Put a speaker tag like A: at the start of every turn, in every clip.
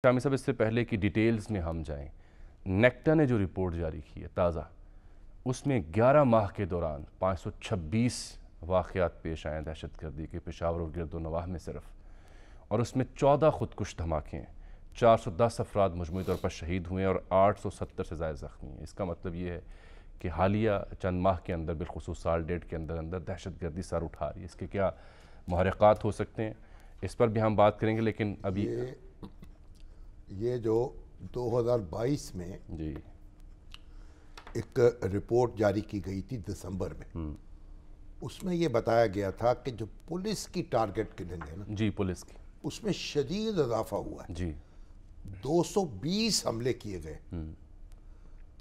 A: شامی صاحب اس سے پہلے کی ڈیٹیلز میں ہم جائیں، نیکٹا نے جو رپورٹ جاری کی ہے تازہ، اس میں 11 ماہ کے دوران 526 واقعات پیش آئے دہشت گردی کے پشاور اور گرد و نواح میں صرف، اور اس میں 14 خودکش دھماکے ہیں، 410 افراد مجموعی طور پر شہید ہوئے ہیں اور 870 سے زائد زخمی ہیں۔ اس کا مطلب یہ ہے کہ حالیہ چند ماہ کے اندر، بالخصوص سال ڈیڑھ کے اندر دہشت گردی سر اٹھا رہی ہے۔ اس کے کیا محرکات ہو سکتے ہیں، اس پر بھی ہم بات کریں گے، لیکن ابھی
B: یہ جو 2022 میں
A: جی
B: ایک رپورٹ جاری کی گئی تھی دسمبر میں، اس میں یہ بتایا گیا تھا کہ جو پولیس کی ٹارگٹ کلنگ ہے نا،
A: جی پولیس کی
B: اس میں شدید اضافہ ہوا ہے۔
A: جی
B: 220 حملے کیے گئے،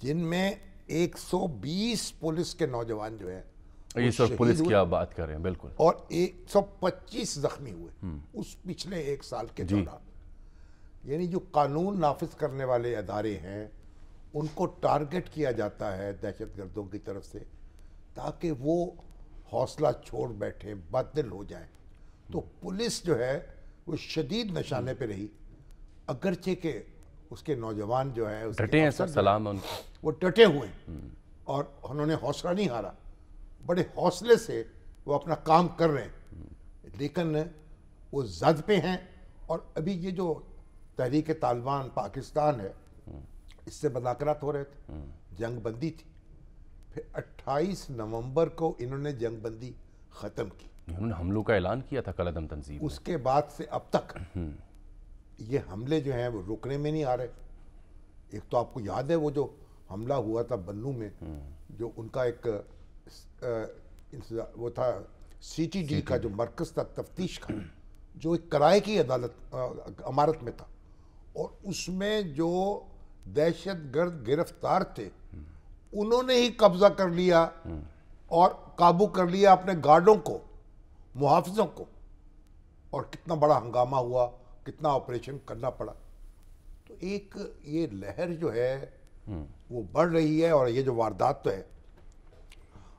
B: جن میں 120 پولیس کے نوجوان جو ہیں
A: یہ سر پولیس کی آپ بات کر رہے ہیں، بالکل،
B: اور 125 زخمی ہوئے اس پچھلے ایک سال کے دوران۔ یعنی جو قانون نافذ کرنے والے ادارے ہیں ان کو ٹارگٹ کیا جاتا ہے دہشت گردوں کی طرف سے، تاکہ وہ حوصلہ چھوڑ بیٹھیں، بددل ہو جائیں۔ تو پولیس جو ہے وہ شدید نشانے پہ رہی، اگرچہ کہ اس کے نوجوان جو ہیں
A: ڈٹے ہیں سر، سلام ہے ان کو،
B: وہ ڈٹے ہوئے ہیں اور انہوں نے حوصلہ نہیں ہارا، بڑے حوصلے سے وہ اپنا کام کر رہے ہیں، لیکن وہ زد پہ ہیں۔ اور ابھی یہ جو تحریک طالبان پاکستان ہے، اس سے مذاکرات ہو رہے تھے، جنگ بندی تھی، پھر 28 نومبر کو انہوں نے جنگ بندی ختم کی۔
A: انہوں نے حملوں کا اعلان کیا تھا کالعدم تنظیم،
B: اس کے بعد سے اب تک یہ حملے جو ہیں وہ رکنے میں نہیں آ رہے۔ ایک تو آپ کو یاد ہے وہ جو حملہ ہوا تھا بنوں میں، جو ان کا ایک وہ تھا سی ٹی ڈی کا جو مرکز تھا تفتیش کا، جو ایک کرائے کی عدالت عمارت میں تھا، اور اس میں جو دہشت گرد گرفتار تھے انہوں نے ہی قبضہ کر لیا اور قابو کر لیا اپنے گارڈوں کو، محافظوں کو، اور کتنا بڑا ہنگامہ ہوا، کتنا آپریشن کرنا پڑا۔ تو ایک یہ لہر جو ہے وہ بڑھ رہی ہے، اور یہ جو واردات تو ہے،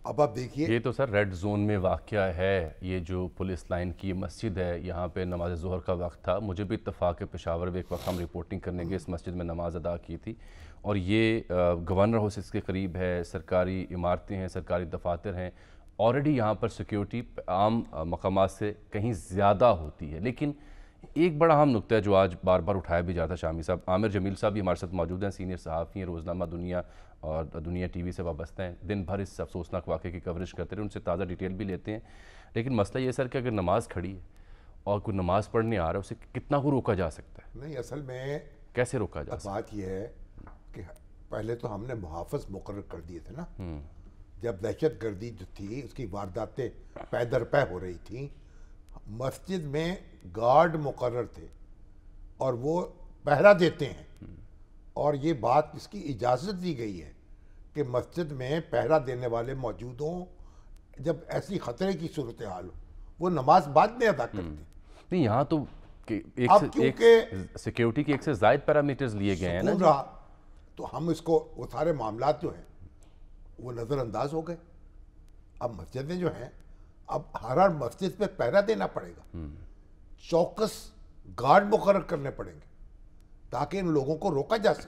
B: اب آپ دیکھیے
A: یہ تو سر ریڈ زون میں واقعہ ہے۔ یہ جو پولیس لائن کی مسجد ہے، یہاں پہ نماز ظہر کا وقت تھا، مجھے بھی اتفاق ہے پشاور میں ایک وقت ہم رپورٹنگ کرنے گئے، اس مسجد میں نماز ادا کی تھی، اور یہ گورنر ہاؤس اس کے قریب ہے، سرکاری عمارتیں ہیں، سرکاری دفاتر ہیں، آلریڈی یہاں پر سیکیورٹی عام مقامات سے کہیں زیادہ ہوتی ہے۔ لیکن ایک بڑا اہم نقطہ ہے جو آج بار بار اٹھایا بھی جاتا ہے، شامی صاحب، عامر جمیل صاحب بھی ہمارے ساتھ موجود ہیں، سینئر صحافی ہیں، روزنامہ دنیا اور دنیا ٹی وی سے وابستہ ہیں، دن بھر اس افسوسناک واقعے کی کوریج کرتے ہیں، ان سے تازہ ڈیٹیل بھی لیتے ہیں۔ لیکن مسئلہ یہ سر کہ اگر نماز کھڑی ہے اور کوئی نماز پڑھنے آ رہا ہے، اسے کتنا کو روکا جا سکتا ہے؟
B: نہیں، اصل میں
A: کیسے روکا جا سکتا
B: بات یہ ہے کہ پہلے تو ہم نے محافظ مقرر کر دیے تھے نا، جب دہشت گردی جو تھی اس کی وارداتیں پے در پے ہو رہی تھیں، مسجد میں گارڈ مقرر تھے اور وہ پہرا دیتے ہیں، اور یہ بات اس کی اجازت دی گئی ہے کہ مسجد میں پہرا دینے والے موجود ہوں، جب ایسی خطرے کی صورتحال ہو وہ نماز بعد میں ادا کرتے ہیں۔
A: نہیں، یہاں تو
B: اب کیونکہ
A: سیکیورٹی کے ایک سے زائد پیرامیٹرز لیے گئے ہیں نا،
B: سکون رہا تو ہم اس کو، وہ سارے معاملات جو ہیں وہ نظر انداز ہو گئے۔ اب مسجدیں جو ہیں، اب ہر مسجد پہ پہرا دینا پڑے گا، چوکس گارڈ مقرر کرنے پڑیں گے تاکہ ان لوگوں کو روکا جا سکے۔